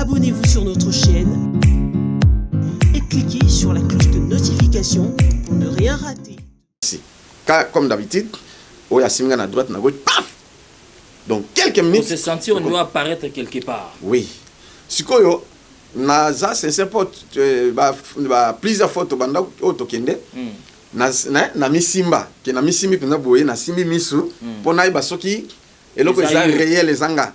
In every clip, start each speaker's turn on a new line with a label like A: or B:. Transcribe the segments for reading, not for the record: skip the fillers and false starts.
A: abonnez-vous sur notre chaîne et cliquez sur la cloche de notification pour ne rien rater.
B: Comme d'habitude, il y a Simon à droite, à gauche, paf! Donc, quelques minutes.
C: On se sentit, on doit apparaître quelque part.
B: Oui. Si vous naza c'est pote plusieurs photos banda otokende na misimba ke na misimi pena boye na simbi misu pona iba soki eloko eza réel ezanga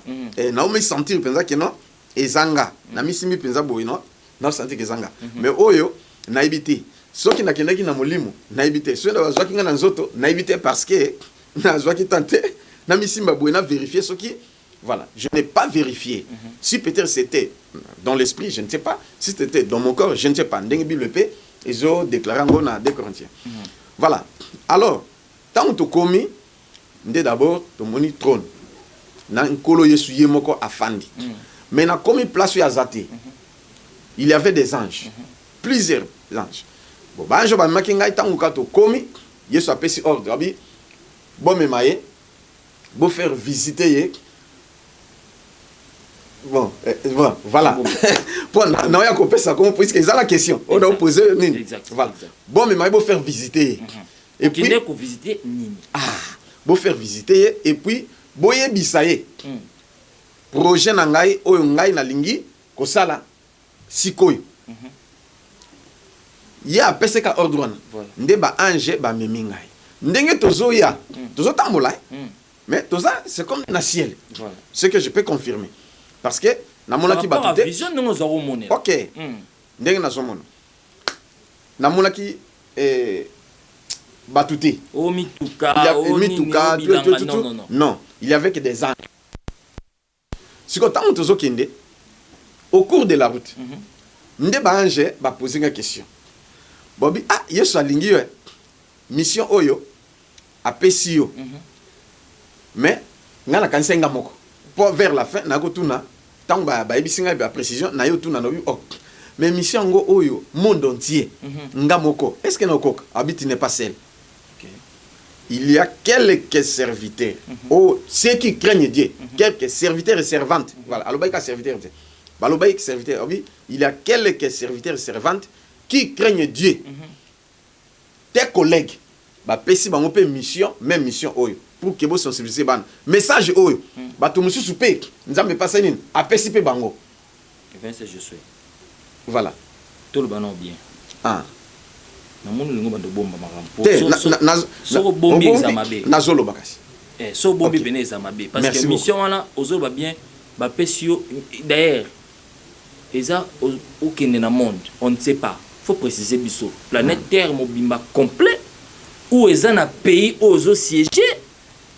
B: na o me sentir penza ke non ezanga na misimi penza boye non na sentir ke ezanga mais oyo na ibité soki na kendaki na molimo na ibité so na bazwaki nga na nzoto na ibité parce que na zwaki tante na misimba boye na vérifier soki. Voilà, je n'ai pas vérifié. Si peut-être c'était dans l'esprit, je ne sais pas. Si c'était dans mon corps, je ne sais pas. Ils ont déclaré en à 2 Corinthiens. Voilà. Alors, tant que tu commis, d'abord, tu moni trône. Na nkolo yesu yemoko afandi. Mais na commis place où azate. Il y avait des anges. Plusieurs anges. Bon, bah ange ba makinga tant que tu commis, yesu a pesi ordre. Abi, bon me maye, bon faire visiter. Bon, voilà. Non, il y a coupé ça, puisque c'est la question. On a posé. Voilà. Bon, mais il faut faire visiter.
C: Et puis, il faut visiter Nini.
B: Ah, il faut faire visiter. Et puis, boye bisaye. Projet nangai, o ngai na lingi, kosala, sikoy. Ya pese ka ordre. Nde ba ange ba memingai. Ndenge tozo ya, tozo tambola. Mais toza, c'est comme na ciel. Ce que je peux confirmer. Parce que na mona ki batute
C: vision nous avons monnaie.
B: OK. Ndenge na somona. Na mona ki batute.
C: Oh mituka,
B: non. Non, il y avait que des anges. Si quand on tozo kende au cours de la route. Nde ba ange ba poser une question. Bobi yesu alingi mission oyo apesi yo. Mais ngana kansenga moko. Pour vers la fin na go tuna tant ba ebisinga ba précision na yo tuna no oh mais mission ngo oyo monde entier ngamoko est-ce que noko habite n'est pas seul. Il y a quelques serviteurs ceux qui craignent Dieu quelques serviteurs et servantes voilà alobaika serviteur balobaika serviteur oui il y a quelques serviteurs et servantes qui craignent Dieu tes collègues ba pesi bango pe mission même mission oyo pour que vous sensibilisez ban message oyo bato musu soupe nzambe passa nini apesi pe bango
C: je suis
B: voilà
C: tout le banon bien na monu lingo bando bomba
B: makambo
C: so bombi examabe
B: na zolo bakasi
C: so bombi bene examabe parce que mission wana ozo ba bien ba pesi yo d'ailleurs eza okende na monde on ne sait pas faut préciser biso planète terre mobimba complet ou eza na pays ozo siéger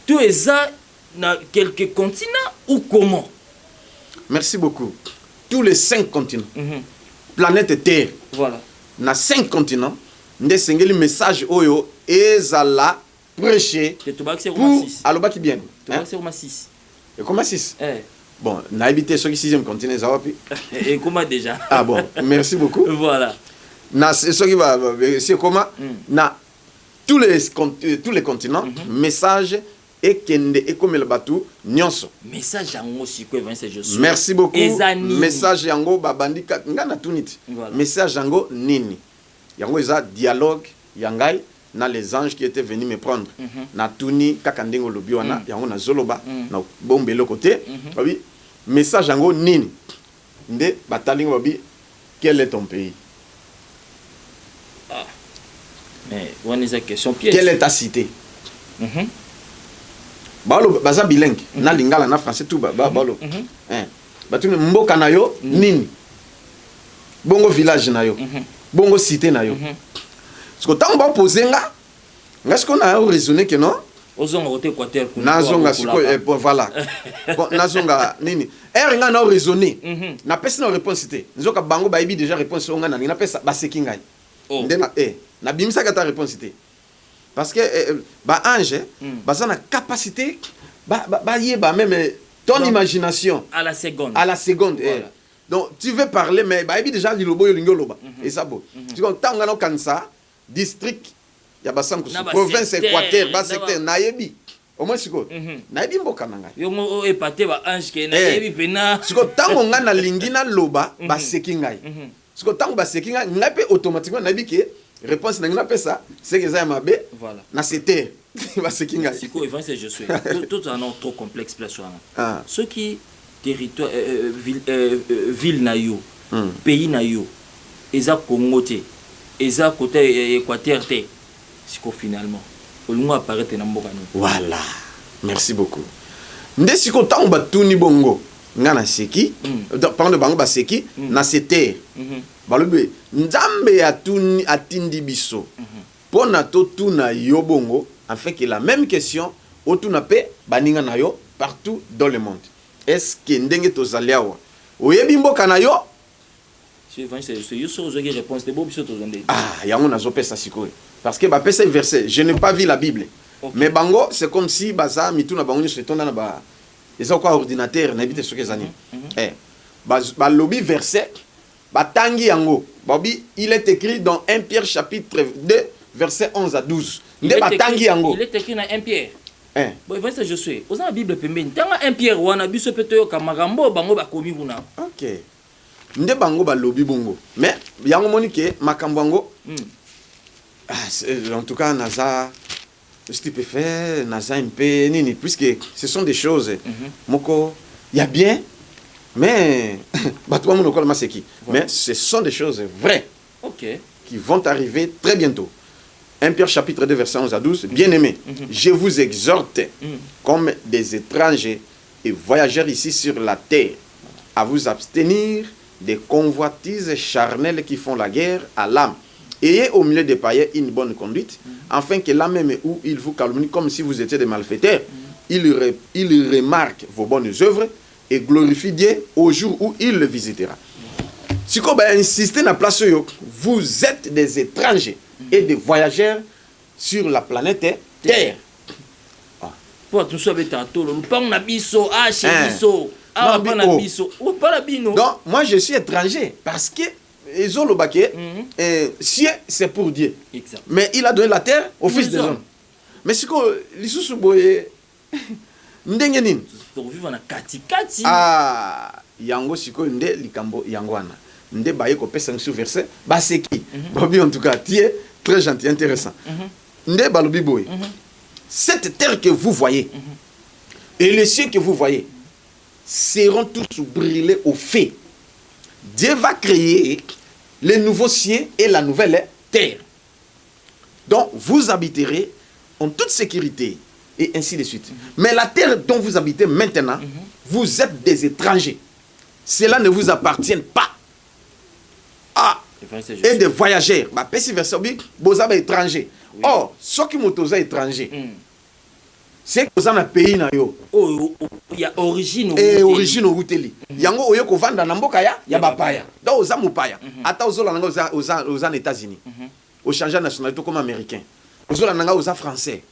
C: tout ça dans quelques continents ou comment?
B: Merci beaucoup. Tous les 5 continents. Planète Terre.
C: Voilà.
B: Dans 5 continents, nous avons le message oyo ezala prêcher.
C: Pour
B: alors qui bien.
C: C'est 6.
B: Et comment 6? Bon, on a habité sur le 6e continent
C: et comment déjà?
B: Ah bon, merci beaucoup.
C: Voilà.
B: Na c'est qui va c'est comment na tous les continents message et kende et comme le bateau nyonso
C: message yango sikwe je suis
B: merci beaucoup message yango babandi ngana tuniti message yango nini yango eza dialogue yangai na les anges qui étaient venus me prendre na tuni kaka ndengo lobi wana yango na zoloba na bombe le côté babi message yango nini nde batalingo babi quel est ton pays
C: mais on est à question piège
B: quelle est ta cité balo baza bilingue na lingala na français tout balo batuni mboka na yo nini bongo village na yo bongo cité na yo parce que tant ba poser nga est-ce qu'on a raisonné que non
C: ozonga côté équateur
B: na zonga siko voilà bon na zonga nini nga na raisonné na pesa na réponse cité nzoka bango ba ibi déjà réponse nga na pesa ba sekinga ndena na bimisa ka ta réponse cité. Parce que ange, na capacité, même ton imagination.
C: À la seconde.
B: À la seconde. Voilà. Donc tu veux parler, mais déjà lilobo yolingoloba. Et ça beau. Tu vois, tant qu'on a ça, district, il y a province équateur, secteur nayebi. au moins siko nayebi mboka na ngai
C: yo mo épaté ba ange ke na yebi pena
B: siko tango nga na lingi na loba baseki ngai siko tango baseki ngai ngai pe automatiquement nayebi ke réponse na ngai na pesa c'est que ça mabe
C: voilà
B: na c'était baseki ngai
C: siko Evans je suis tout un autre trop complexe place wana ceux qui territoire ville na yo pays na yo eza Congo te eza côté Équateur te siko finalement olingo apparaître na mboka no
B: voilà merci beaucoup nde siko tango batuni bongo nga na seki pardon bango baseki na c'était balobi nzambe atindi biso pona to tuna yo bongo afin que la même question otuna pe baninga na yo partout dans le monde est-ce que ndenge tozali awa oyebi mboka na yo
C: c'est yo so zo ki réponse de bobiso to zonde
B: yango nazo pesa sikoyo parce que ba pesa verset je n'ai pas vu la Bible mais bango c'est comme si baza mituna bango ni setonda na ba eza quoi ordinateur na bité soke zani ba lobby verset batangi yango babi il est écrit dans 1 Pierre chapitre 2 verset 11 à 12 nde batangi yango
C: il est écrit dans 1 Pierre bon il va se je suis oza la Bible pembeni tanga 1 Pierre wana biso peto yo kamagambo bango bakomi kuna
B: OK nde bango ba lobby bongo mais yango moni ke makambo yango en tout cas naza ce type fait naza un peu nini puisque ce sont des choses moko il y a bien mais batwa mon okol maseki mais ce sont des choses vraies
C: OK
B: qui vont arriver très bientôt. 1 Pierre chapitre 2 verset 11 à 12 bien-aimés je vous exhorte comme des étrangers et voyageurs ici sur la terre à vous abstenir des convoitises charnelles qui font la guerre à l'âme. Ayez au milieu des païens une bonne conduite, afin que là même où ils vous calomnient comme si vous étiez des malfaiteurs, il remarque vos bonnes œuvres et glorifie Dieu au jour où il le visitera. Si vous insistez dans la place, vous êtes des étrangers et des voyageurs sur la planète Terre.
C: Pour tout ça, nous parlons de biso, chez biso.
B: Donc, moi je suis étranger parce que si c'est pour Dieu.
C: Exact.
B: Mais il a donné la terre aux fils des hommes. Mais si l'isusu boye ndenge nini
C: pour vivre na katikati
B: yango siko nde likambo yango wana nde baye ko pesa sur verset baseki bobi en tout cas tie très gentil intéressant nde balobi boye cette terre que vous voyez et les cieux que vous voyez seront tous brûlés au feu. Dieu va créer les nouveaux cieux et la nouvelle terre. Donc, vous habiterez en toute sécurité et ainsi de suite. Mais la terre dont vous habitez maintenant, vous êtes des étrangers. Cela ne vous appartient pas. Et des voyageurs. Vous êtes étrangers. Or, ceux qui sont étrangers, c'est que vous avez un pays na yo.
C: Il y a origine
B: au Routeli. Yango oyo ko vanda na mboka ya bapaya. Donc oza mupaya. Ata ozola nanga aux États-Unis. Au changer nationalité comme américain. Ozola nanga aux français.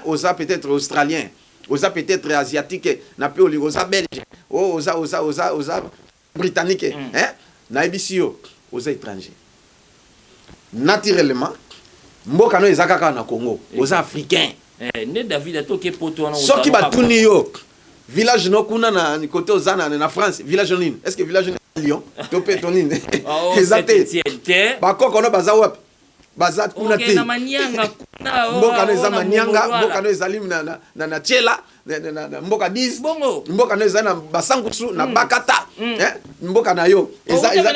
B: Oza peut-être australien. Oza peut-être asiatique, na pe oza belge. Oza britannique, na ebisio oza étranger. Naturellement, mboka no ezaka na Congo, oza africain.
C: Ne David atoke poto na
B: soki batuni yo village no kuna na côté ozana na France village nini est-ce que village ni Lyon to pe tonine
C: exact
B: ba koko no baza wapi baza kuna te
C: na manyanga kuna
B: mboka no eza manyanga mboka no ezali na chela na mboka 10 mboka no eza na basangusu na bakata mboka na yo eza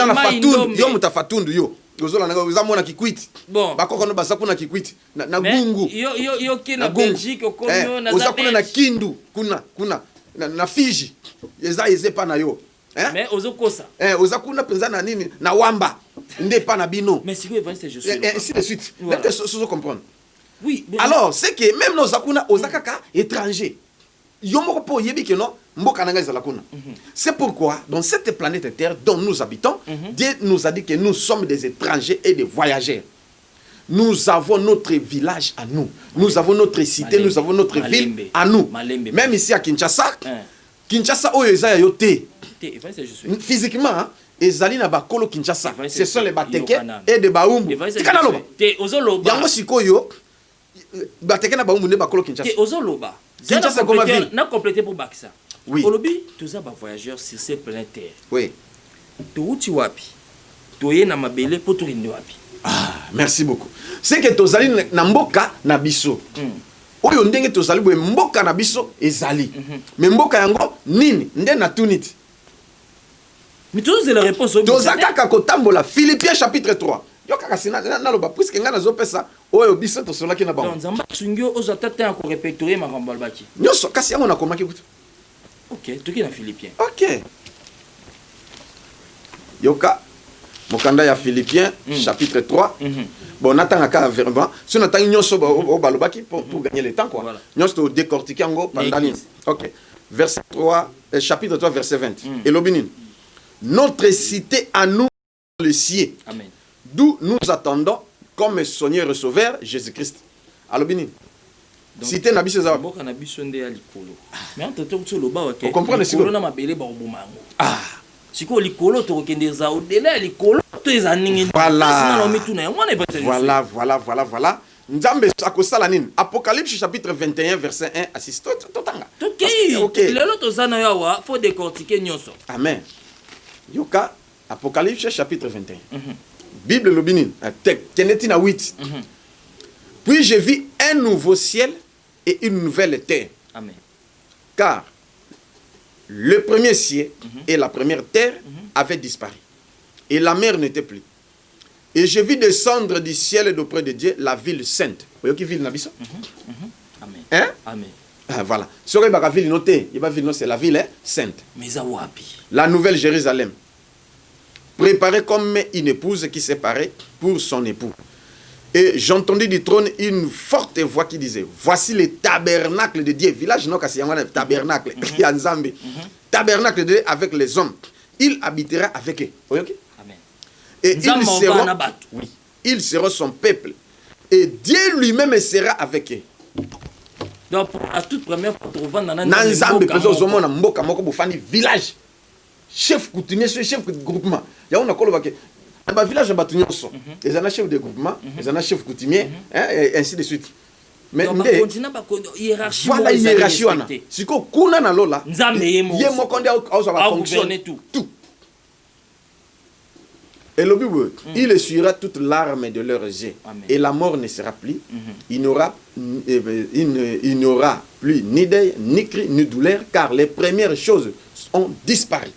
B: na fatundu yo mutafatundu yo ozola nanga uzamona kikwiti bakoko no basaku na kikwiti na gungu
C: yo ki na Belgique okonyo na
B: Zambie na Kindu kuna na Fiji eza pa na yo
C: mais ozokosa
B: ozakuna penza na nini na wamba nde pa na bino
C: mais si vous c'est je suis
B: ainsi de suite peut-être ça comprendre
C: oui
B: alors c'est que même nos zakuna ozakaka étranger yo moko po yebi que non mboka nanga ezala kuna. C'est pourquoi dans cette planète Terre dont nous habitons, Dieu nous a dit que nous sommes des étrangers et des voyageurs. Nous avons notre village à nous. Nous avons notre cité, nous avons notre ville à nous. Même ici à Kinshasa, Kinshasa oyo eza yo te. Physiquement, ezali na bakolo Kinshasa. Ce sont les Bateke et de Baumbu. Tikana loba. Yango sikoyo bateke na bango munde bakolo Kinshasa.
C: Que ozoloba.
B: Kinshasa comme ville.
C: Na compléter pour Baksa.
B: Oui.
C: Olobi tous ba voyageurs sur cette planète Terre.
B: Oui.
C: Touti wapi. Toye na mabele pour tout wapi.
B: Ah, merci beaucoup. C'est que tozali na mboka na biso. Oyo ndenge tozali boye mboka na biso ezali. Mais mboka yango nini nde na tuniti.
C: Mais tous la réponse au
B: Tozaka kotambola Philippiens chapitre 3. Yo kaka sina na loba puisque nga nazo pesa oyo biso tosolaki na bango.
C: Donc nzamba sungyo ozatata ko répertorier makambo albaki.
B: Nyoso kasi yango na komaki kutu.
C: OK, toki na Philippiens.
B: OK. Yoka mokanda ya Philippiens chapitre 3. Bon, on attend à vraiment. Si on attend au balobaki pour gagner le temps, quoi.
C: Voilà.
B: Nous sommes décortiqués en pendant. Ok. Verset 3, chapitre 3, verset 20. Et l'obinin. Notre cité à nous, le ciel.
C: Amen.
B: D'où nous attendons comme Seigneur et Sauveur Jésus-Christ. À l'obinin. Cité na biso za.
C: Boka na biso nde ya likolo. Mais entre tout so loba
B: Vous comprenez ce que
C: na mabele ba obomango.
B: Ah.
C: Siko likolo to kendeza au-delà likolo to ezaningi.
B: Voilà. Voilà. Nzambe akosala nini? Apocalypse chapitre 21 verset 1 à 6. Totanga.
C: OK. Lelo to zana yawa faut décortiquer nyonso.
B: Amen. Yoka Apocalypse chapitre 21. Bible lobinin. Kenetina 8. Puis je vis un nouveau ciel et une nouvelle terre.
C: Amen.
B: Car le premier ciel et la première terre avaient disparu. Et la mer n'était plus. Et je vis descendre du ciel et d'auprès de Dieu la ville sainte. Vous voyez qui ville Nabiso?
C: Amen.
B: Hein?
C: Amen.
B: Ah, voilà. Ce que la ville notée, c'est la ville sainte.
C: Mais awapi.
B: La nouvelle Jérusalem. Préparée comme une épouse qui s'est parée pour son époux. Et j'entendis du trône une forte voix qui disait: voici le tabernacle de Dieu. Village non kasi yangwana tabernacle ya Nzambe. Tabernacle de Dieu avec les hommes. Il habitera avec eux. Amen. Et ils seront son peuple. Et Dieu lui-même sera avec eux.
C: Donc à toute première fois on va dans
B: Nzambe peso zomo na mboka moko bofani village. Chef coutumier, chef de groupement. Ya on a koloba ke ba village ba tunyoso. Les ana chef de groupement, les ana chef coutumier, et ainsi de suite. Mais
C: hiérarchie.
B: Voilà hiérarchie wana. Siko kuna na lola.
C: Nzambe yemo.
B: Yemo konde auzo ba fonctionner tout. Et le but, il essuiera toute larme de leurs yeux. Et la mort ne sera plus. Il n'y aura plus ni deuil, ni cri, ni douleur, car les premières choses ont disparu.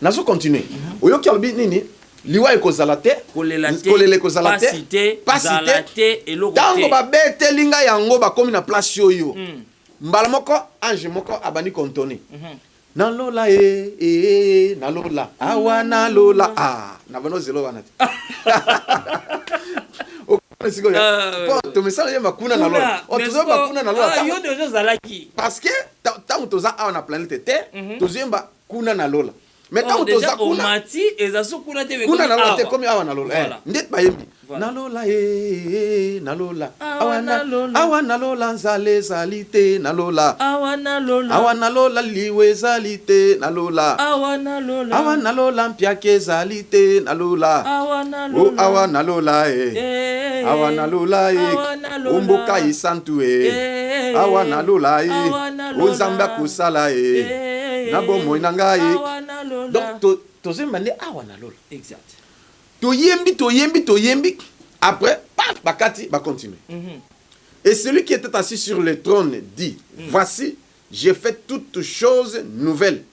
B: Nous allons continuer. Oyoki albi nini? Liwa ekozalate, kolele ekozalate, pasite, tango ba bete linga yango ba komi na place yoyo. Mbala moko ange moko abani kontone. Nalola nalola awa nalola nabano zelo wana siko po to mesala yema kuna nalola otozo kuna nalola
C: yo deja zalaki
B: parce que tant toza awa na planète terre tozemba kuna nalola mais tant toza kuna
C: mati ezaso kuna te
B: kuna nalola te comme awa nalola ndet bayembi nalola nalola awa nalola nzale zalite nalola awa nalola liwe zalite nalola awa nalola mpiake zalite nalola awa nalola awa nalola umboka isantu awa nalola ozamba kusala na bomoi na ngai donc tozemba nde awa nalola
C: exact.
B: Toyembi. Après, bakati, va continuer. Et celui qui était assis sur le trône dit: voici, j'ai fait toutes choses nouvelles.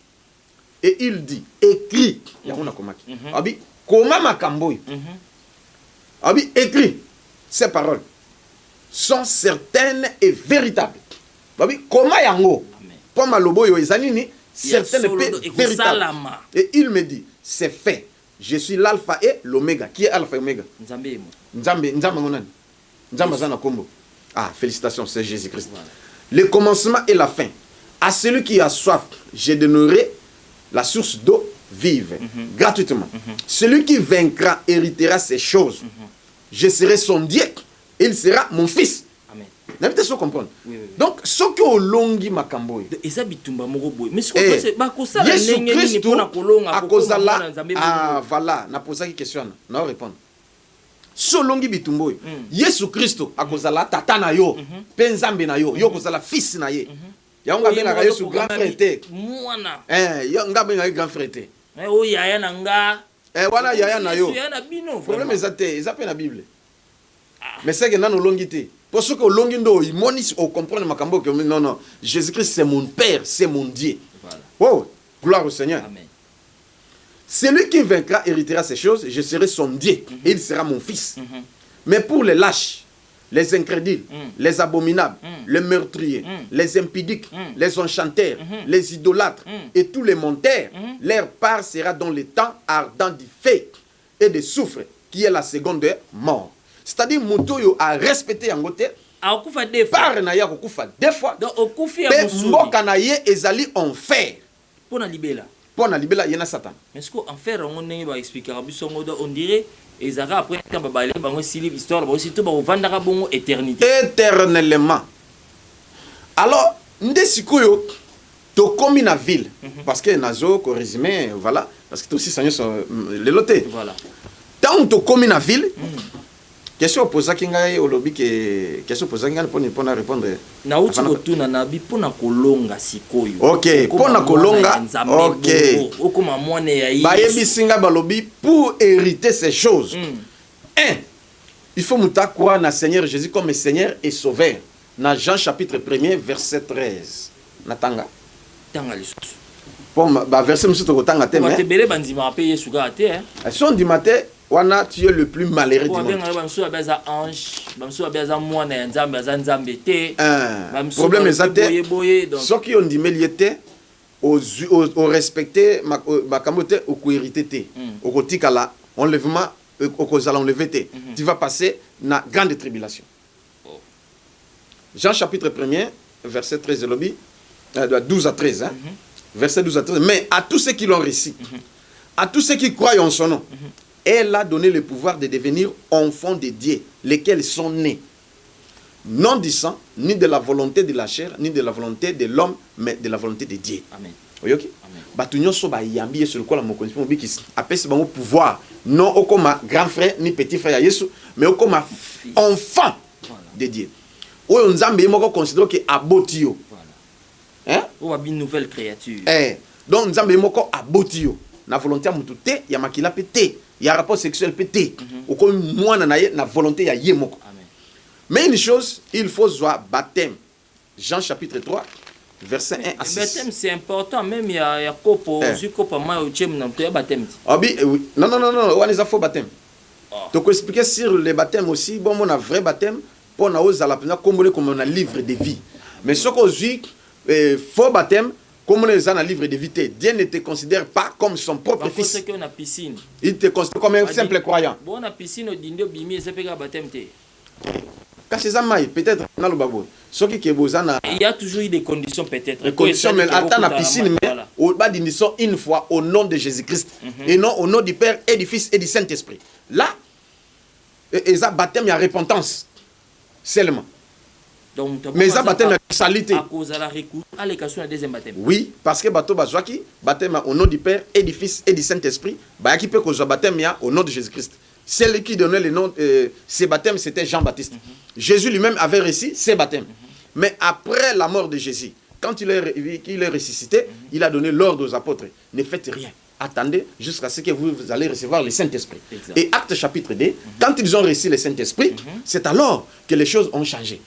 B: Et il dit: écris. Abi, comment makamboy? Abi, écris. Ces paroles sont certaines et véritables. Abi, comment yango? Pour malobo yo ezanini, certaines et véritables. Et il me dit: c'est fait. Je suis l'alpha et l'oméga. Qui est alpha et oméga? Nzambe ngonani. Nzambe zana kombo. Ah, félicitations, c'est Jésus-Christ. Voilà. Le commencement et la fin. À celui qui a soif, je donnerai la source d'eau vive, gratuitement. Celui qui vaincra héritera ces choses. Je serai son Dieu, il sera mon fils. N'habitez pas comprendre. Donc, ce que au longi makamboy.
C: Et ça bitumba moko boy. Mais ce que c'est ba ko sala ndenge ni pona kolonga
B: akozala. Ah voilà, na posa ki question na répondre. solongi bitumbo Yesu Kristo akozala tata na yo pe nzambe na yo yo kozala fils na ye ya nga benga Yesu grand frère te
C: mwana
B: ya nga benga grand frère te
C: o yaya na nga
B: wana yaya na yo
C: yaya na bino
B: problème eza pe na Bible mais c'est que nano longi te pour ce que longi ndo imoni au comprendre makambo que non Jésus-Christ c'est mon père, c'est mon Dieu. Voilà. Oh, gloire au Seigneur.
C: Amen.
B: Celui qui vaincra héritera ces choses, je serai son Dieu et il sera mon fils. Mais pour les lâches, les incrédules, les abominables, les meurtriers, les impudiques, les enchanteurs, les idolâtres et tous les menteurs, leur part sera dans le temps ardent du feu et de soufre, qui est la seconde mort. C'est-à-dire Mutoyo a respecté en côté
C: akufa deux fois
B: par na ya kokufa deux fois
C: donc okufi ya musuli
B: mboka na ye ezali enfer
C: pona libela
B: yena Satan
C: mais ce que enfer on ndenge ba expliquer biso ngoda on dirait ezara après quand ba balé bango sili histoire ba aussi to ba vandaka bongo
B: éternellement. Alors nde sikoyo to komi na ville parce que nazo ko résumé voilà parce que aussi sanyo les lotés
C: voilà
B: tant to komi na ville question posa kinga e olobi ke question posa kinga pour na répondre
C: na uti kotuna na bi pona kolonga sikoyo
B: OK pona kolonga OK
C: okoma mwana ya Yesu
B: ba yebisinga balobi pour hériter ces choses il faut muta croire na Seigneur Jésus comme Seigneur et Sauveur na Jean chapitre 1er verset 13 natanga
C: tanga lisusu
B: bon ba verset musu to kotanga te mais
C: batebele bandima pe Yesu ga te
B: son du matin wana tu es le plus malheureux du monde. Problème est ce qui ont dit meliété au respecter ma camote au hérité au kotika la enlèvement au kozala enlevé tu vas passer na grande tribulation. Jean chapitre 1er verset 13 lobby 12 à 13 hein. Verset 12 à 13 mais à tous ceux qui l'ont reçu à tous ceux qui croient en son nom elle a donné le pouvoir de devenir enfants de Dieu, lesquels sont nés, non du sang, ni de la volonté de la chair, ni de la volonté de l'homme, mais de la volonté de Dieu. Amen. Oyoki? Batunyo so ba yambi sur le quoi la mokonzi mo biki appelle ce pouvoir non au comme grand frère ni petit frère à Yesu, mais au comme enfant de Dieu. Oyo nzambe moko considère que abotio. Hein?
C: Ou une nouvelle créature.
B: Donc nzambe moko abotio. Na volonté mutu te ya makila pété. Il y a un rapport sexuel pété. Ou comme moi, na volonté, il y a yémoko. Mais une chose, il faut voir baptême. Jean chapitre 3, verset 1 à 6.
C: Baptême, c'est important. Même il y a copo, baptême.
B: Ah oui, non, on a faux baptême. Donc, expliquer sur les baptêmes aussi. Bon, on a vrai baptême. Pour nous, comme on a livre de vie. Mais ce qu'on dit, faux baptême, comme on est dans le livre de vie, Dieu ne te considère pas comme son propre fils. Il te considère comme un simple croyant. Il
C: y a toujours eu des conditions peut-être.
B: Les conditions, mais attends la piscine, mais au bas d'une une fois au nom de Jésus-Christ. Et non au nom du Père et du Fils et du Saint-Esprit. Là, il y a baptême, il y a repentance. Seulement. Mais ça baptême est salité. Oui, parce que bateau bazwaki baptême au nom du Père et du Fils et du Saint-Esprit, bah qui peut causer baptême au nom de Jésus-Christ. Celui qui donnait le nom ces baptêmes c'était Jean-Baptiste. Jésus lui-même avait reçu ces baptêmes. Mais après la mort de Jésus, quand il est ressuscité, il a donné l'ordre aux apôtres, ne faites rien. Attendez jusqu'à ce que vous allez recevoir le Saint-Esprit. Et Acte chapitre 2, quand ils ont reçu le Saint-Esprit, c'est alors que les choses ont changé.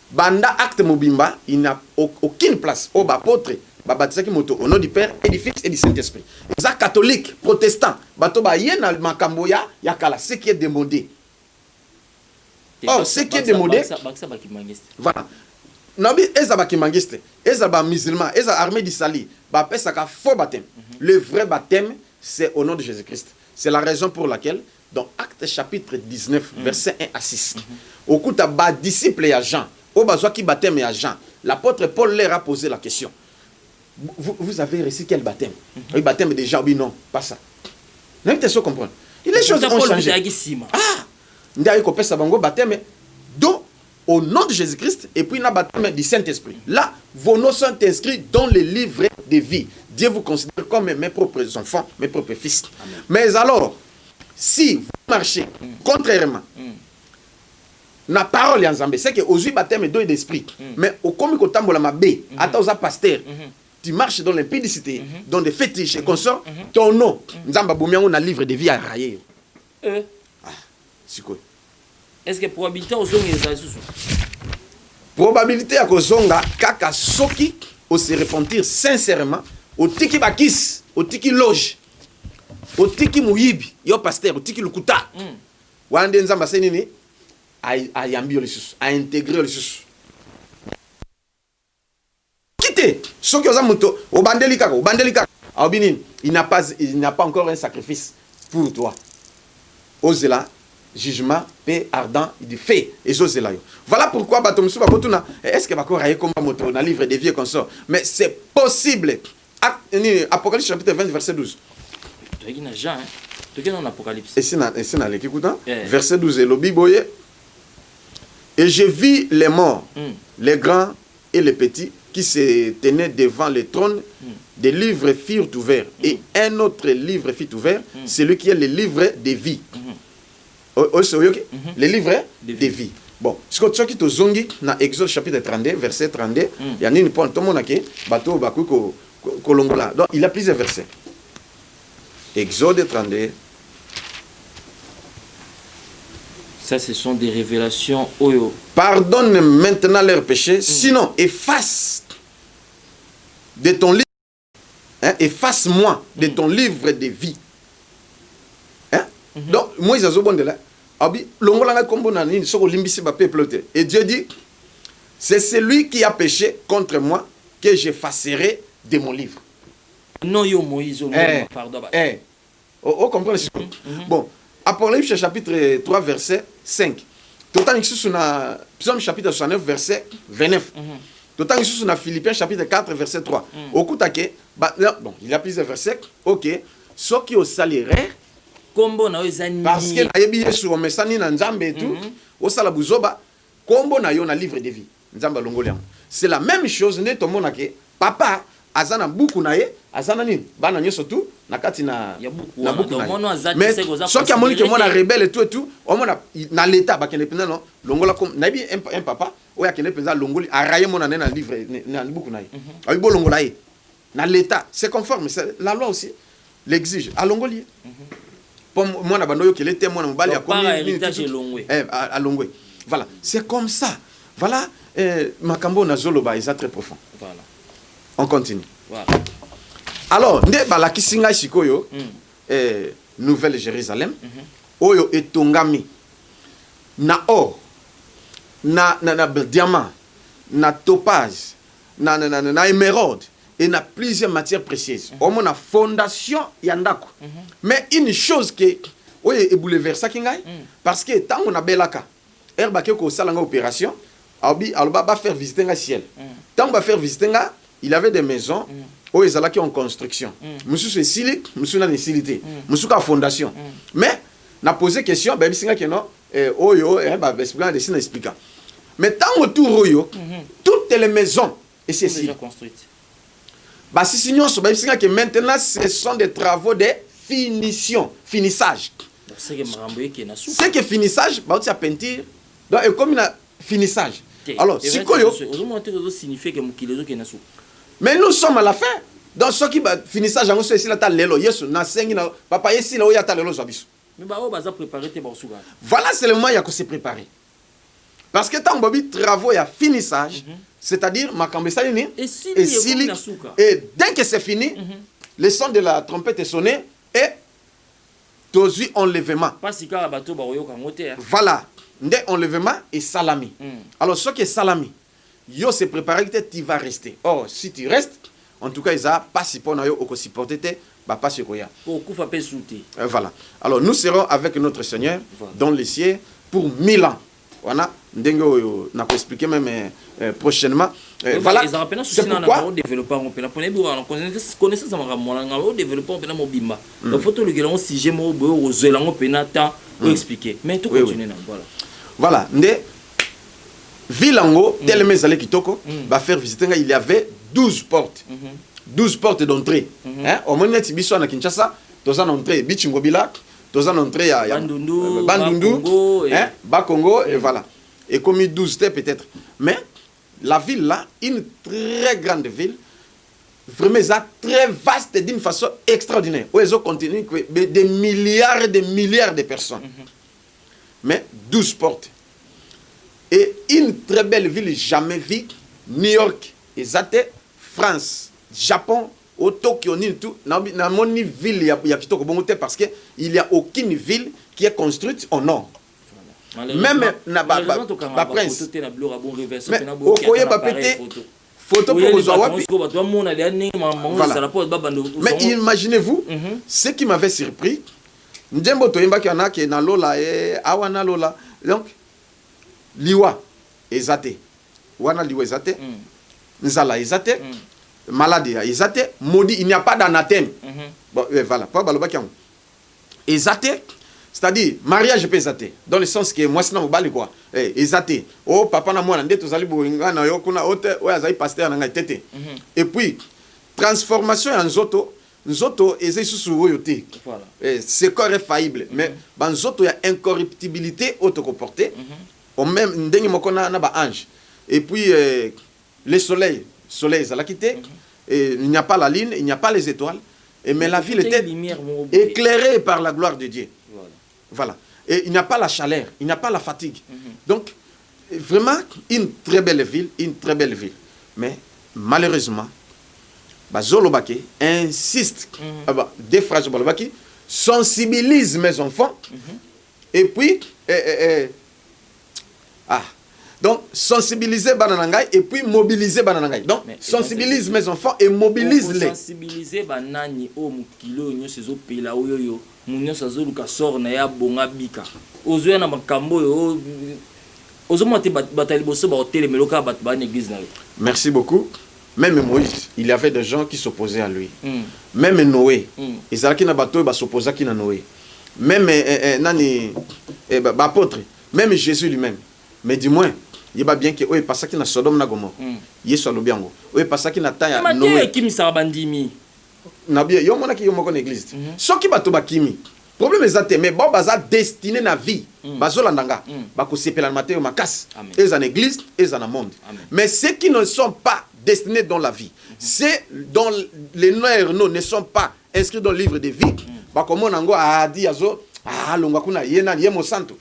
B: Banda acte mobimba, il n'a aucune place au apôtre, babatisaki moto au nom du Père et du Fils et du Saint-Esprit. Les catholiques, protestants, bato ba yena makamboya yakala ce qui est demandé. Oh, ce qui est demandé. Voilà. Nabi ezabaki mangiste, ezaba musulman, ezaba armée d'Isali, ba pesaka faux baptême. Le vrai baptême, c'est au nom de Jésus-Christ. C'est la raison pour laquelle dans Acte chapitre 19 verset 1 à 6. Au coup ta ba disciple ya Jean. Au besoin qui baptême à Jean, l'apôtre Paul leur a posé la question. Vous avez reçu quel baptême? Le baptême de Jean, oui, non, pas ça. N'avez pas comprendre. Les choses ont changé. Ah, baptême donc au nom de Jésus-Christ et puis il y a baptême du Saint-Esprit. Là, vos noms sont inscrits dans le livre de vie. Dieu vous considère comme mes propres enfants, mes propres fils. Amen. Mais alors, si marché contrairement na parole ya Nzambe c'est que ozui baptême d'eau et d'esprit mais au comme ko tambola mabe ata oza pasteur tu marches dans l'impudicité dans des fétiches et consorts ton nom Nzamba bomiango na livre de vie à rayer siko
C: est-ce que probabilité ozonga eza susu
B: probabilité ya kozonga kaka soki o se repentir sincèrement o tiki bakis o tiki loge o tiki muyibi yo pasteur o tiki lukuta wande Nzamba senini a yambi le sus a intégré le sus quitter ce que ozamoto au bandelika albinin il n'a pas encore un sacrifice pour toi ozela jugement paix ardent du fait et ozela yo voilà pourquoi batomsu bakotuna est-ce que bako raye comme moto na livre des vieux consort mais c'est possible Apocalypse chapitre 20 verset 12
C: tu as Jean hein tu es dans l'Apocalypse
B: et c'est na l'écoute verset 12 et le biboye. Et je vis les morts, les grands et les petits, qui se tenaient devant le trône. Des livres furent ouverts. Et un autre livre fut ouvert, celui qui est le livre de vie. Le livre de vie. Bon, ce que tu as zongi dans Exode chapitre 32, verset 32, il y a une point, tout le monde a dit, bateau, bakou, kolongola. Donc, il y a plusieurs versets. Exode 32.
C: Ça, ce sont des révélations. Oyo.
B: Pardonne maintenant leurs péchés, sinon efface de ton livre, efface-moi de ton livre de vie. Donc, Moïse a zobonde là. Et Dieu dit, c'est celui qui a péché contre moi que j'effacerai de mon livre.
C: Non, yo Moïse, pardon.
B: On comprend ce que bon. Apocalypse chapitre 3 verset 5. Total sur na Psaume chapitre 69 verset 29. Total sur na Philippiens chapitre 4 verset 3. Okutake bon, il y a plusieurs versets. OK. Ce qui au salaire
C: kombo na ezani
B: parce que na yebi Yesu o mesani na Nzambe et tout, au sala buzoba kombo na yo na livre de vie. Nzamba longoliam. C'est la même chose ne to monake papa azana buku na ye azana nini bana nyoso tu na kati na buku na mais so ki amoni ke mona rebelle et tout omona na l'état ba kene penza non longola comme na bi un papa oya kene penza longoli araye mona na livre na buku na ye ayi bo longola ye na l'état c'est conforme la loi aussi l'exige à longoli pour moi na bando yo kele te mona mobali ya komi à longwe voilà c'est comme ça voilà makambo na zoloba est très profond voilà. On continue. Voilà. Alors, nde balakisinga sikoyo Nouvelle Jérusalem oyo etongami na or na diamant na topaz na émeraude et na plusieurs matières précieuses. On a fondation yandako. Mais une chose que oyo e bouleversa kingai parce que tant on a belaka herba ke ko salanga opération alba ba faire visiter nga ciel. Tant on va faire visiter nga il avait des maisons où ils allaient en construction. Monsieur c'est silic, monsieur n'a silité. Monsieur a fondation. Mais n'a posé question, ben singa que non, oyo expliquer dessin expliquer. Mais tant autour oyo, toutes les maisons et c'est déjà construites. Bah si sinon so ben singa que maintenant ce sont des travaux de finissage. C'est que finissage, bah tu as peinture. Donc comme une finissage. Alors si koyo
C: signifie que mukilezo ke nasu.
B: Mais nous sommes à la fin. Dans ce qui va finissage en ici là ta lelo yesu na sengi na papa ici là où y a ta lelo zabisu.
C: Mais ba o baza préparer te ba suga.
B: Voilà c'est le moment il y a que se préparer. Parce que tant bobi travaux il y a finissage, c'est-à-dire makambe salini et dès que c'est fini, le son de la trompette est sonné et tozu enlèvement.
C: Parce que la bateau ba oyoka ngote.
B: Voilà. Ndé enlèvement et salami. Alors ce qui est salami yo se préparer que tu vas rester. Or si tu restes, en tout cas ils a pas si pour yo au supporter te ba pas ce koya. Voilà. Alors nous serons avec notre Seigneur dans les cieux pour 1000 ans. Voilà, ndengo na ko expliquer même prochainement. Voilà. C'est pourquoi
C: développeur on peut connaissance ça m'a monanga au développeur on peut mobimba. Donc faut le gelon si j'ai mo bo o zelango penata pour expliquer. Mais tout continuer voilà.
B: Voilà, ndé Vilango, tel mes kitoko, va faire visiter, il y avait 12 portes. 12 portes d'entrée. Au moment où tu na Kinshasa, tu as entrée Bichingo Bilak, Dans un entrée, il y a
C: Bandundu,
B: Bandundu,
C: et...
B: Bakongo, et voilà. Et comme 12 peut-être. Mais la ville là, une très grande ville, vraiment très vaste d'une façon extraordinaire. Où ils ont continué des milliards et des milliards de personnes. Mais 12 portes. Et une très belle ville jamais vue, New York, Ezate, France, Japon, au Tokyo, tout. Dans mon ville, il y a parce qu'il n'y a aucune ville qui est construite au nord. Même la prince. Mais au Koye, photo pour mais imaginez-vous, ce qui m'avait surpris, Ndembo Toyemba qui en a qui est dans Lola et Awana Lola. Donc, Liwa, Ezate. Wana Liwa Ezate. Nzala Ezate. Maladie Ezate. Maudit, il n'y a pas d'anathème. Bon, voilà. Pas Baloba qui Ezate. C'est-à-dire, mariage peut Ezate. Dans le sens que moi, c'est non, quoi. Ezate. Oh, papa na moi, nande tozali boinga na yo kuna ote, oya pasteur na tete. Et puis, transformation en Zoto. Nzoto eze susu yote. C'est corps est faillible, mais ban Nzoto y a incorruptibilité autocomportée. Au même ndenge mokona na ba ange. Et puis le soleil ça l'a quitté. Et il n'y a pas la lune, il n'y a pas les étoiles. Et mais la ville était éclairée par la gloire de Dieu. Voilà. Et il n'y a pas la chaleur, il n'y a pas la fatigue. Donc vraiment une très belle ville, Mais malheureusement Zolobake insiste, des phrases Zolobake sensibilise mes enfants, et puis donc sensibiliser Bananangai et puis mobiliser Bananangai. Donc sensibilise mes enfants et mobilise-les.
C: Sensibiliser Banani au Mukilo, nous ces pays là où yo, nous ces autres sort na ya bonga bika. Ozoya na makambo yo, ozomonte batali bosso ba hotel meloka bat ba église na yo. Merci
B: beaucoup. Même Moïse, il y avait des gens qui s'opposaient à lui. Même Noé, Israël qui n'a pas s'opposait à Noé. Même apôtre, même Jésus lui-même. Mais du moins, il y a bien que oui parce qu'il na Sodome na Gomorrhe. Yesu alobiango. Oui parce qu'il na taya Noé.
C: Kimi sarabandimi.
B: Na bien, yo mona ki yo moko na église. So ki bato bakimi. Problème ezate mais bon baza destiné na vie. Bazolanda bako sepela na Matthieu makasi. Eza na église, eza na monde. Mais ceux qui ne sont pas destinés dans la vie, c'est dans les noms ne sont pas inscrits dans le livre de vie. Bakomo nango a dit azo longa kuna yena yemo santo.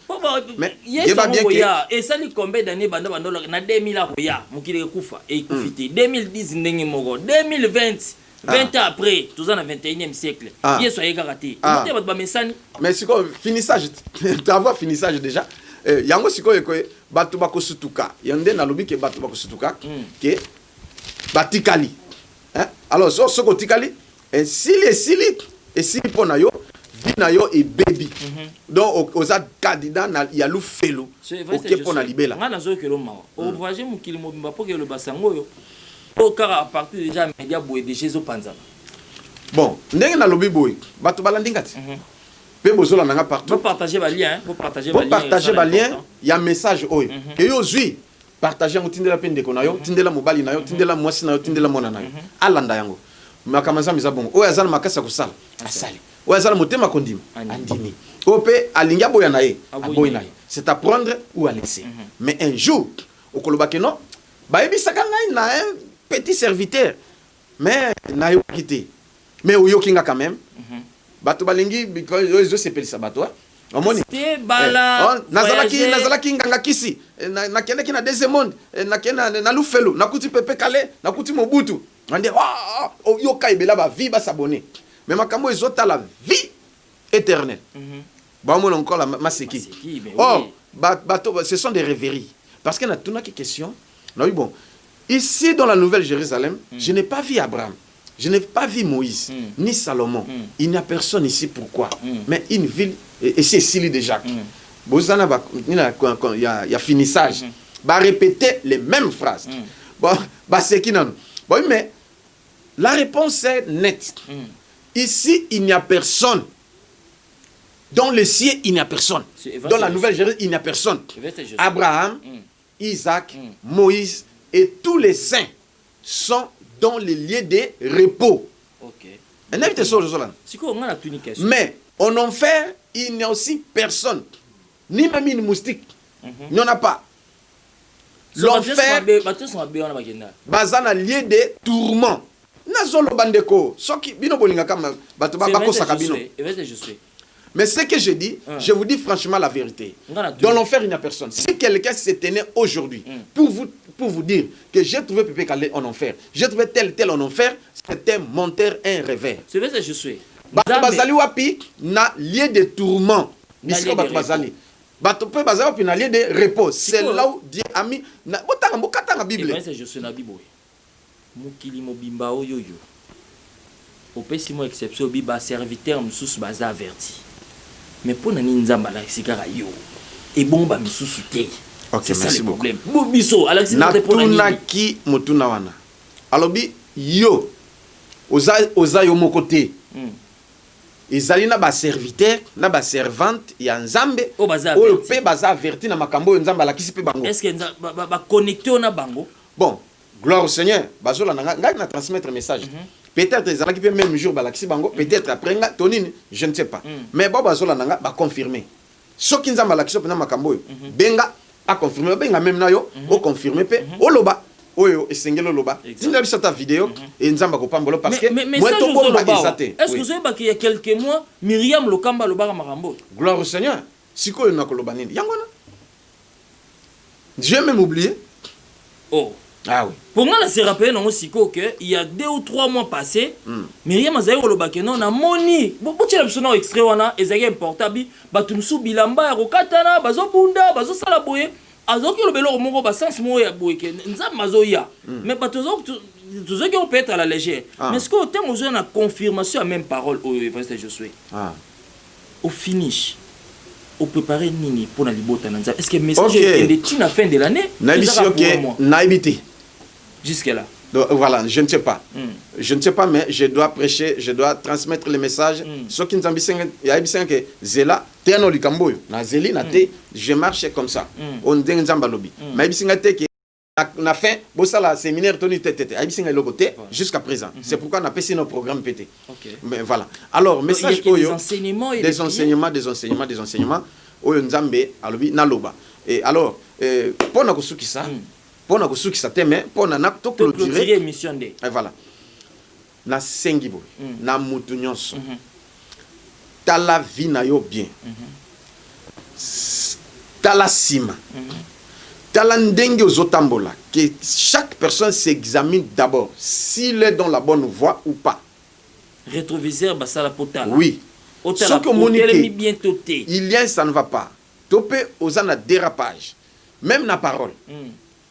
C: Mais yeba bien que et ça li combien d'années banda na 2000 ya mukile kufa et kufité 2010 ndenge moko 2020 20 ans après tous en 21e siècle. Yesu ayeka raté. Moté ba mesani. Mais
B: siko finissage d'avoir finissage déjà. Yango siko ekoye batu bakosutuka. Yande na lobi ke batu bakosutuka ke batikali. Alors so ko tikali et s'il pona yo vina yo et baby. Donc oza candidat na ya lu felo. OK pona libela.
C: Ngana zo ke lo ma. O voyager mukili mobimba pour que le basango yo. Au car à partir déjà média boy de Jésus panzana.
B: Bon, ndenge na lobi boy, bato balandingati. Pe bozola nanga partout.
C: Vous partagez ba lien, vous partagez
B: ba lien, il y a message oyo. Que yo zui partager ngo tindela pende ko na yo, tindela mobali na yo, tindela mwasi na yo, tindela mona na yo. Alanda yango. Makamaza miza bongo. Oyo azala makasa ko sala. Asali. Oyo azala motema kondima. Andimi. Ope alinga boya na ye, aboy na ye. C'est à prendre ou à laisser. Mais un jour, au kolobake non, ba ebisaka ngai na petit serviteur, mais na yo quitté. Mais au yokinga quand même. Bato balingi because yo sepeli sabato. Omoni.
C: C'était bala.
B: Nazalaki nganga kisi. Na kende kina deuxième monde. Na kena na lufelo, na kuti pepe kale, na kuti mobutu. Ande yo kaibela ba vie ba s'abonner. Mais makambo ezota la vie éternelle. Ba mo encore la maseki. Oh, bato ce sont des rêveries parce que na tuna qui question. Non bon. Ici, dans la Nouvelle Jérusalem, je n'ai pas vu Abraham, je n'ai pas vu Moïse, ni Salomon. Il n'y a personne ici. Pourquoi? Mais une ville, et c'est Sili de Jacques. Il y a finissage. Va répéter les mêmes phrases. Bon, c'est qui non? Bon, mais la réponse est nette. Ici, il n'y a personne. Dans le ciel, il n'y a personne. Dans la Nouvelle Jérusalem, il n'y a personne. Abraham, Isaac, Moïse, et tous les saints sont dans les lieux de repos.
C: OK.
B: Mais En enfer, il n'y a aussi personne. Ni même une moustique. Il n'y en a pas. L'enfer, bazana lieu de tourment. Nazolo bandeko. Soki bino bolinga kama bato bako sakabino. Mais ce que je dis, je vous dis franchement la vérité. Dans l'enfer, il n'y a personne. Si quelqu'un se tenait aujourd'hui pour vous dire que j'ai trouvé Pépé Kalé en enfer, j'ai trouvé tel en enfer, c'est un menteur, un rêveur.
C: C'est vrai que je suis.
B: Bazali wapi na lieu de tourment. Bisika bato bazali. Bato pe bazali wapi na lieu de repos. C'est là où Dieu a mis na botanga bokatanga Bible.
C: C'est je suis na Bible. Mukili mobimba oyoyo. Opesi mo exception biba serviteur mususu baza averti. Mais pour nani nzamba la sikara yo. Et bon ba mususu te.
B: OK, merci beaucoup.
C: Bobiso Alexis na
B: tuna ki mutuna wana. Alobi yo oza yo mokote. Ezali na ba serviteur na ba servante ya nzambe oyo pe baza averti na makambo yo nzamba la kisi pe bango.
C: Est-ce que ba connecté na bango?
B: Bon, gloire au Seigneur. Bazola nanga na transmettre message. Peut-être ezalaki pe même jour la kisi bango, peut-être après nga tonini, je ne sais pas. Mais bon bazola nanga ba confirmer. Soki nzamba la kisi pe na makambo yo benga a confirmer benga même na yo o confirmer pe o loba. Oyo esengelo loba. Tinda bisa ta vidéo et nzamba ko pambolo parce que moi to bomba exaté.
C: Est-ce que vous savez qu'il y a quelques mois Myriam Lokamba loba makambo?
B: Gloire au Seigneur. Siko na ko loba nini? Yangona. J'ai même oublié.
C: Oh.
B: Ah oui.
C: Pour moi, se rappelle non siko que il y a 2 ou 3 mois passés, Myriam azali ko loba que non na moni. Bo ti la biso extrait wana ezali importable batumsu bilamba ya kokatana bazo bunda bazo sala boye. Azoki le belo moko ba sens mo ya boyeke nzamba zoya mais pas toujours qui on peut être à la légère mais ce que au terme on a confirmation à même parole au Pasteur Josué au finish au préparer nini pour la libota nanza est-ce que message est de la fin de l'année
B: naibité
C: jusque là
B: voilà, je ne sais pas. Je ne sais pas, mais je dois prêcher, je dois transmettre le message. Ce qui nous ambitionne, il y a que Zela, Teno Likamboyo, na Zeli, na te, je marche comme ça. On dit Nzamba lobby. Mais il y a que na fin, bossa la séminaire Tony Tete, il y a logoté jusqu'à présent. C'est pourquoi on a passé nos programmes pété. Mais voilà. Alors, message
C: des enseignements,
B: des enseignements. Oyo Nzambe alobi na loba. Et alors, pour na kosuki ça. Pour na kosuki sa teme pour na to clôturer
C: émission de
B: et voilà na sengibo na mutu nyonso tala vie na yo bien tala sima tala ndenge ozotambola que chaque personne s'examine d'abord s'il est dans la bonne voie ou pas.
C: Rétroviseur basala potala
B: oui
C: ce que monique bientôt
B: il y a ça ne va pas topé osana dérapage même na parole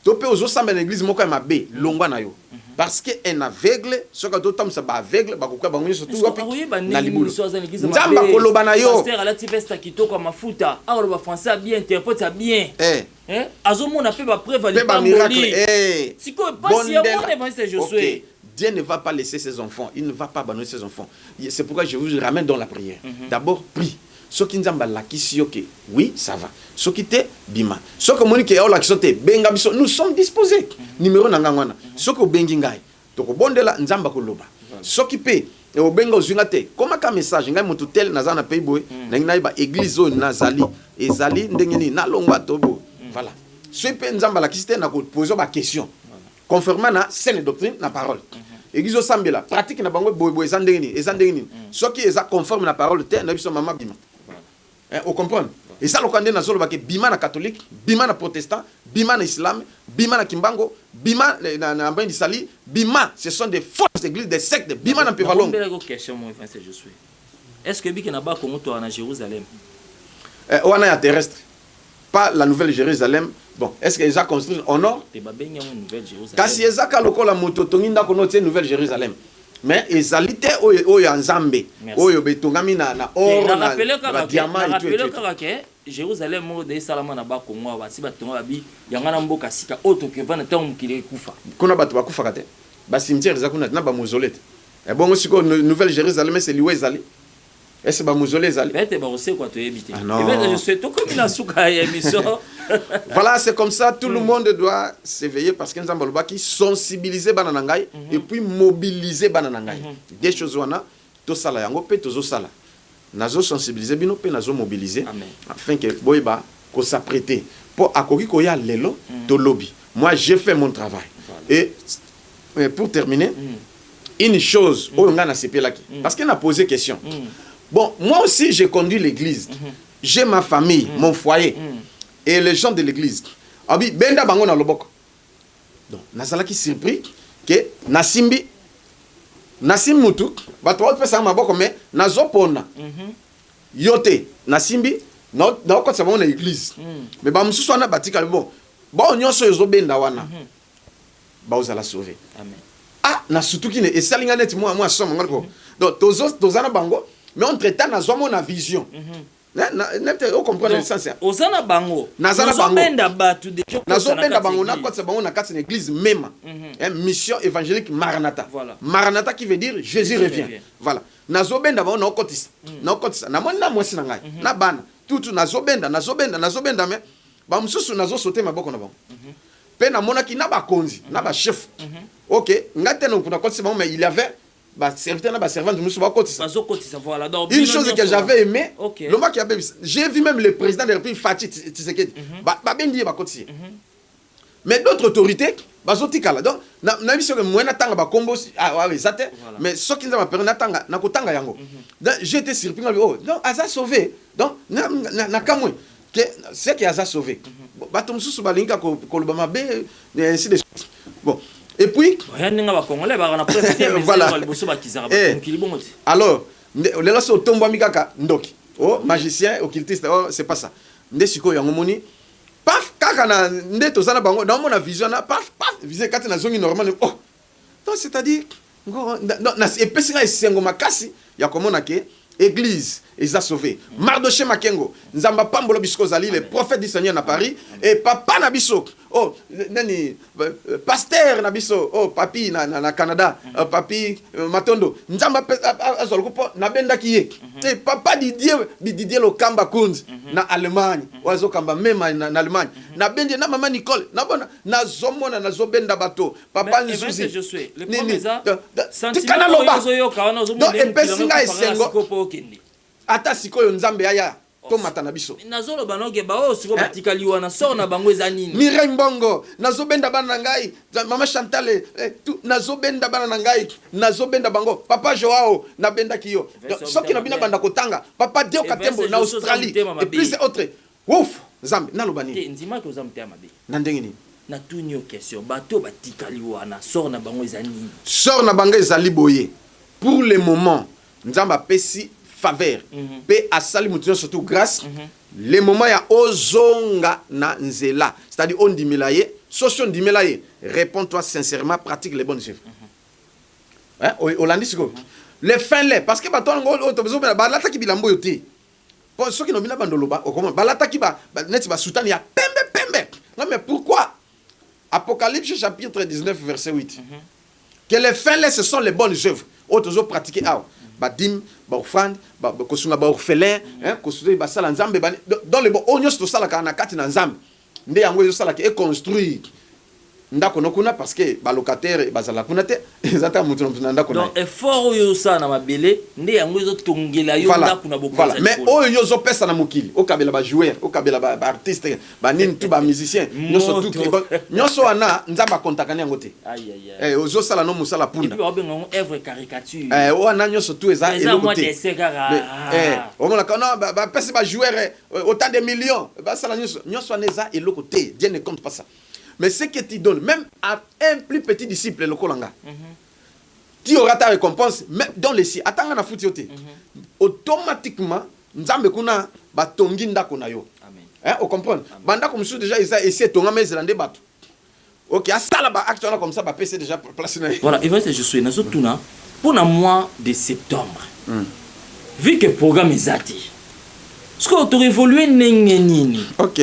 B: topé aux osamba l'église moko ma be longwa na yo parce que un aveugle ce que d'autres ça ba aveugle ba koka bango surtout wapi na libulu nzamba koloba na yo
C: pasteur ala tipesta kitoko mafuta alors ba français bien interprète ça bien azomona pe ba preuve
B: ba miracle
C: siko pas si on est Josué.
B: Dieu ne va pas laisser ses enfants, il ne va pas abandonner ses enfants. C'est pourquoi je vous ramène dans la prière. D'abord prie. Ce qui nzamba la kisioke, oui, ça va. Ce qui te bima. Ce que monique ya la kisote benga biso, nous sommes disposés. Numéro nangangwana. Ce que bengi ngai, to ko bondela nzamba ko loba. Ce qui pe e obenga ozungate. Comment ka message ngai mutu tel nazana pe boy, na ngai ba église o nazali, ezali ndengeni na longwa tobo. Voilà. Ce pe nzamba la kisite na ko poser ba question. Conformément na saine doctrine na parole. Église o sambela, pratique na bango boy boy ezandengeni. Ce qui est conforme na parole te na biso mama bima. On comprend. Et ça, le Kandé n'a pas que bima na catholique, bima na protestant, bima na islam, bima na kimbango, bima na Mbandi Sali, bima, ce sont des fausses églises, des sectes, bima na Pévalong.
C: Est-ce que biki na ba Congo to na Jérusalem?
B: On a terrestre, pas la nouvelle Jérusalem. Bon, est-ce qu'ils ont construit au nord? Car si ils ont construit la moto, ils ont nouvelle Jérusalem. Mais ils alité oyo nzambe oyo betongami na or na diamant et tout
C: Jérusalem mo de salama na ba Kongo ba si batonga bi yanga na mboka sika auto ke vana tant mukile kufa
B: kuna batu bakufa kate ba cimetière za kuna na ba mausolée et bon siko nouvelle Jérusalem c'est liwe zali est-ce ba mausolée zali
C: bete ba ose quoi to ebité et je suis to comme la souka émission.
B: Voilà, c'est comme ça, tout le monde doit s'éveiller parce que nous avons qui sensibiliser bananangai et puis mobiliser bananangai. Des choses on a, tout ça là, yango pe tozo sala. nazo sensibiliser bino pe nazo mobiliser afin que boyeba ko s'apprêter pour akoki ko ya lelo to lobby. Moi j'ai fait mon travail. Et pour terminer, une chose on nga na CP là parce qu'il a posé question. Bon, moi aussi j'ai conduit l'église. J'ai ma famille, mon foyer et les gens de l'église. Abi benda bango na loboko. Donc nazala ki surpris que nasimbi mutu bato ba pesa maboko mais nazopona. Yote nasimbi na ko tsaba na église. Mais ba mususu wana batika bon. Bon nyonso ezobenda wana. Ba ozala sauver. Amen. Ah na sutuki ne esalinga net moi somo ngako. Donc tozana bango mais entre temps nazo na vision. Vous comprenez le sens.
C: Ozana bango.
B: Nazobenda batu de nazobenda bango na kotsa bango na kati na église même. Mission évangélique Maranatha. Voilà. Maranatha qui veut dire Jésus revient. Voilà. Nazobenda bango na kotisa. Na kotisa. Na mona mwesi na ngai. Na bana. Tout nazobenda mais ba mususu nazo sauter maboko na bango. Pe na mona ki na ba konzi, na ba chef. OK, ngate no kuna kotisa bango mais il y avait
C: voilà. Donc,
B: une chose que j'avais aimé, j'ai vu même le président de la République Fatih Tshisekedi. Mais d'autres autorités, donc na mission que moi natanga ba kombo mais ce qui nous a permis natanga na kotanga yango. J'ai été surpris oh donc Aza sauvé. Donc na kamwe que c'est qui Aza sauvé. Bato mususu balinga ko lobama be ainsi de suite. Bon. Et puis, voilà. Alors, les gens tombent mikaka ndoki. Oh, magicien, occultiste, oh, c'est pas ça. Nde siko yangomoni. Paf, kaka na nde tozana bango, dans mon vision na paf, visé kati na zongi normal. Oh. Donc c'est-à-dire na epesinga esengo makasi ya komona ke église ils a sauvé. Mardoché Makengo, Nzamba Pambolo Bisko Zali, le prophète du Seigneur à Paris, et papa Nabiso, oh, nani, pasteur Nabiso, oh, papi na Canada, papi Matondo, Nzamba Azolko, Nabenda Kiye, et papa Didier Lokamba Kunz, na Allemagne, Oazo Kamba même en Allemagne, Nabendi na maman Nicole, Nabona, na Zomona, na Zobenda Bato, papa Nzuzi,
C: le premier ça,
B: donc, et Pessinga et Sengo. Ata sikoyo nzambe aya to matana biso
C: nazolo banoge ba o siko batikali wana so na bango eza nini
B: Mireille Mbongo nazobenda bana ngai mama Chantal nazobenda bana ngai nazobenda bango papa Joao nabenda kiyo soki na bina banda kotanga papa Dio Katembo na Australie et plus autres ouf nzambe nalobani
C: ndima ko zamte amabe
B: na ndenge nini
C: na tunyo question bato batikali wana so na bango eza nini
B: sort na bango ezali boye pour le moment nzamba pesi faveur pe asali mutuno surtout grâce les moments ya ozonga na nzela c'est-à-dire on dimilaye socio dimilaye réponds-toi sincèrement pratique les bonnes œuvres hein Hollandi siko les fins là parce que bato ngo tobezo ba lata ki bilambo yote pour ceux qui n'ont bina bandoloba o comment ba lata ki ba net ba soutane ya pembe non mais pourquoi Apocalypse chapitre 19 verset 8 que les fins là ce sont les bonnes œuvres autres pratiquer badim ba offrande ba kosunga ba orphelin hein kosunga ba sala nzambe dans le bon onyos to sala kana kati na nzambe nde yango ezo sala ke construire ndako nokuna parce que ba locataire bazala kuna te ezata mutu na ndako na
C: donc effort yo sa na mabele nde yango ezo tongela yo ndako na boko
B: voilà mais oyo zo pesa na mokili okabela ba joueur okabela ba artiste ba nini tu ba musicien nyoso tout nyoso wana nzamba kontakani yango te ozo sala no musala punda
C: et puis obenga œuvre caricature
B: wana nyoso tout eza
C: eloko te
B: omona kana ba pesa ba joueur autant de millions ba sala nyoso neza eloko te Dieu ne compte pas ça. Mais ce que tu donnes, même à un plus petit disciple, le Kolanga, tu auras ta récompense, même dans les si. Attends, on a foutu. Automatiquement, Nzambe kuna batongi ndako na yo. Hein, on comprend. Banda comme ça déjà ils essaient de tomber dans des bateaux. OK, à ça là bas actuellement comme ça ba PC déjà placé.
C: Voilà, et je suis dans tuna pour le mois de septembre. Vu que le programme est zati. Ce que tu évolué nini.
B: OK.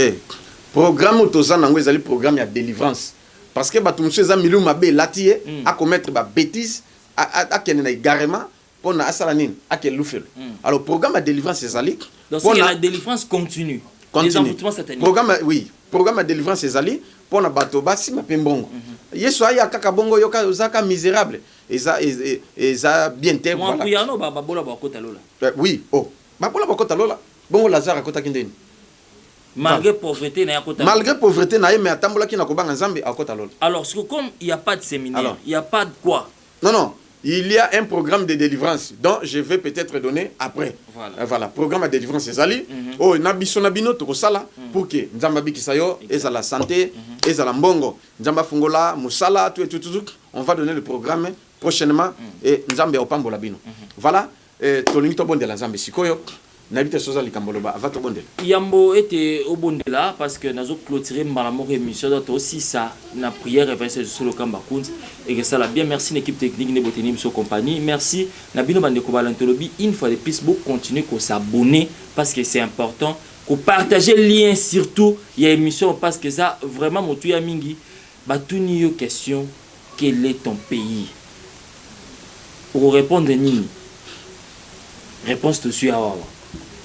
B: Programme autozana ngo ezali programme ya délivrance parce que bato musu eza milieu mabe latie à commettre ba bêtise à kene na égarement pour na asala nini à ke lufelo. Alors programme de délivrance ezali
C: donc c'est la délivrance continue. Les envoûtements sataniques.
B: Programme oui, programme de délivrance ezali pour na bato basi mapembongo. Yesu aya kaka bongo yoka ozaka misérable eza bien terre
C: voilà. Moi ba bola ba kota lola.
B: Oui, oh bapola bakota lola bongo Lazare akota kindeni
C: malgré pauvreté na yakota
B: malgré pauvreté na mais atambola ki na kobanga nzambe akota lola.
C: Alors parce que comme il y a pas de séminaire, il y a pas de quoi.
B: Non, il y a un programme de délivrance dont je vais peut-être donner après. Voilà, programme de délivrance ezali. Oh, na biso na bino to sala pour que nzamba bikisa yo ezala santé, ezala mbongo, nzamba fungola, musala tout. On va donner le programme prochainement et nzambe opambola bino. Voilà, tolingi to bondela nzambe sikoyo. N'habite soza likamboloba va to bondela.
C: Yambo était au bondela parce que nazo clôturer malamo émission d'autre aussi ça na prière réversée sur le kamba kunt et que ça la bien merci l'équipe technique ne boteni so compagnie merci na bino bande ko balantolobi une fois de plus beaucoup continuer ko s'abonner parce que c'est important ko partager lien surtout il y a émission parce que ça vraiment motu ya mingi batuni yo question quel est ton pays pour répondre ni réponse tout suite awa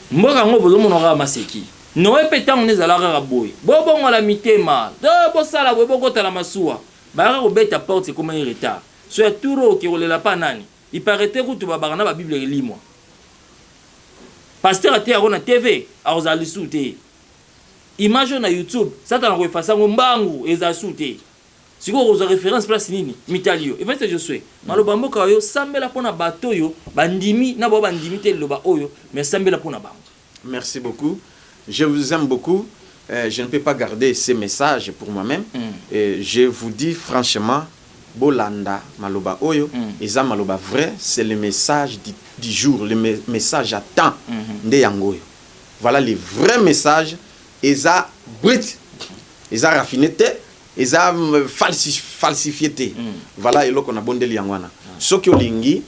C: mboka ngo bozo monora maseki no epeta on ezala rara boy bobongo la mitema do bosala boy bokota la masuwa ba ko beta porte comme un retard so ya turo ki rolela pa nani il paraît que tu babana ba bible limwa pasteur ate na TV azali soute image na YouTube ça ta na ko efasa ngombangu eza soute siko ko référence place nini mitalio et fait je suis maloba mboka yo sambela pona bato yo bandimi na bo bandimi te loba oyo mais sambela pona bango.
B: Merci beaucoup, je vous aime beaucoup. Je ne peux pas garder ces messages pour moi-même et je vous dis franchement bolanda maloba oyo eza maloba vrai, c'est le message du jour, le message à temps de yangoyo. Voilà les vrais messages eza brut eza raffiné ils ont falsifié. Voilà, et là qu'on a bondé liangwana. Ce qui olingi,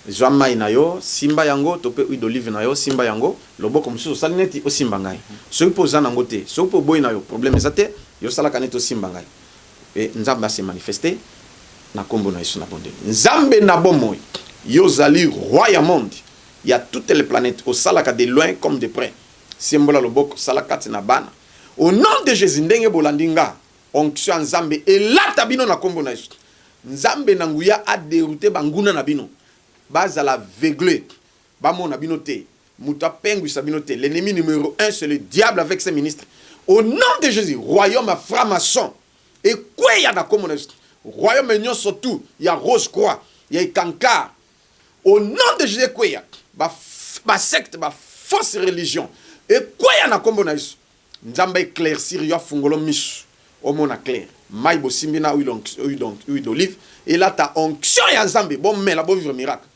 B: zama inayo, simba yango, tope huile d'olive nayo, simba yango, lobo comme ça, salineti au simba ngai. Ce qui pose en côté, ce qui pose boy nayo, problème ezate, yo sala kaneto simba ngai. Et nzamba s'est manifesté, na kombo na isu na bondé. Nzambe na bomoy, yo zali roi ya monde. Il y a toutes les planètes, au salaka de loin comme de près. Simbola loboko, salaka na bana. Au nom de Jésus, ndenge bolandinga. Onction nzambe elata bino na kombo na Yesu nzambe na nguya a dérouté banguna na bino bazala aveuglé bamona bino te muta pengwisa bino te. L'ennemi numéro 1 c'est le diable avec ses ministres. Au nom de Jésus royaume à franc-maçon et quoi ya na kombo na Yesu royaume union surtout il y a Rose Croix il y a Kankar. Au nom de Jésus quoi ya ba secte ba fausse religion et quoi ya na kombo na Yesu nzambe éclaircir yo fungolo misu au mona clair maïbo simbina huile d'olive et là ta onction ya nzambe bon mais la bon vivre miracle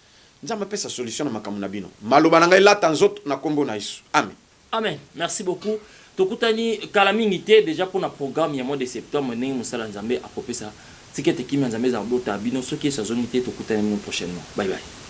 B: nzambe peut sa solution na makambo na bino maloba na ngai là tanzot na kombo na Yesu amen.
C: Amen, merci beaucoup. Tokutani kalamingité déjà pour na programme ya mois de septembre ndenge musala nzambe apropos ça tikete kimi nzambe za bota bino soki sa zone té tokutani prochainement. Bye bye.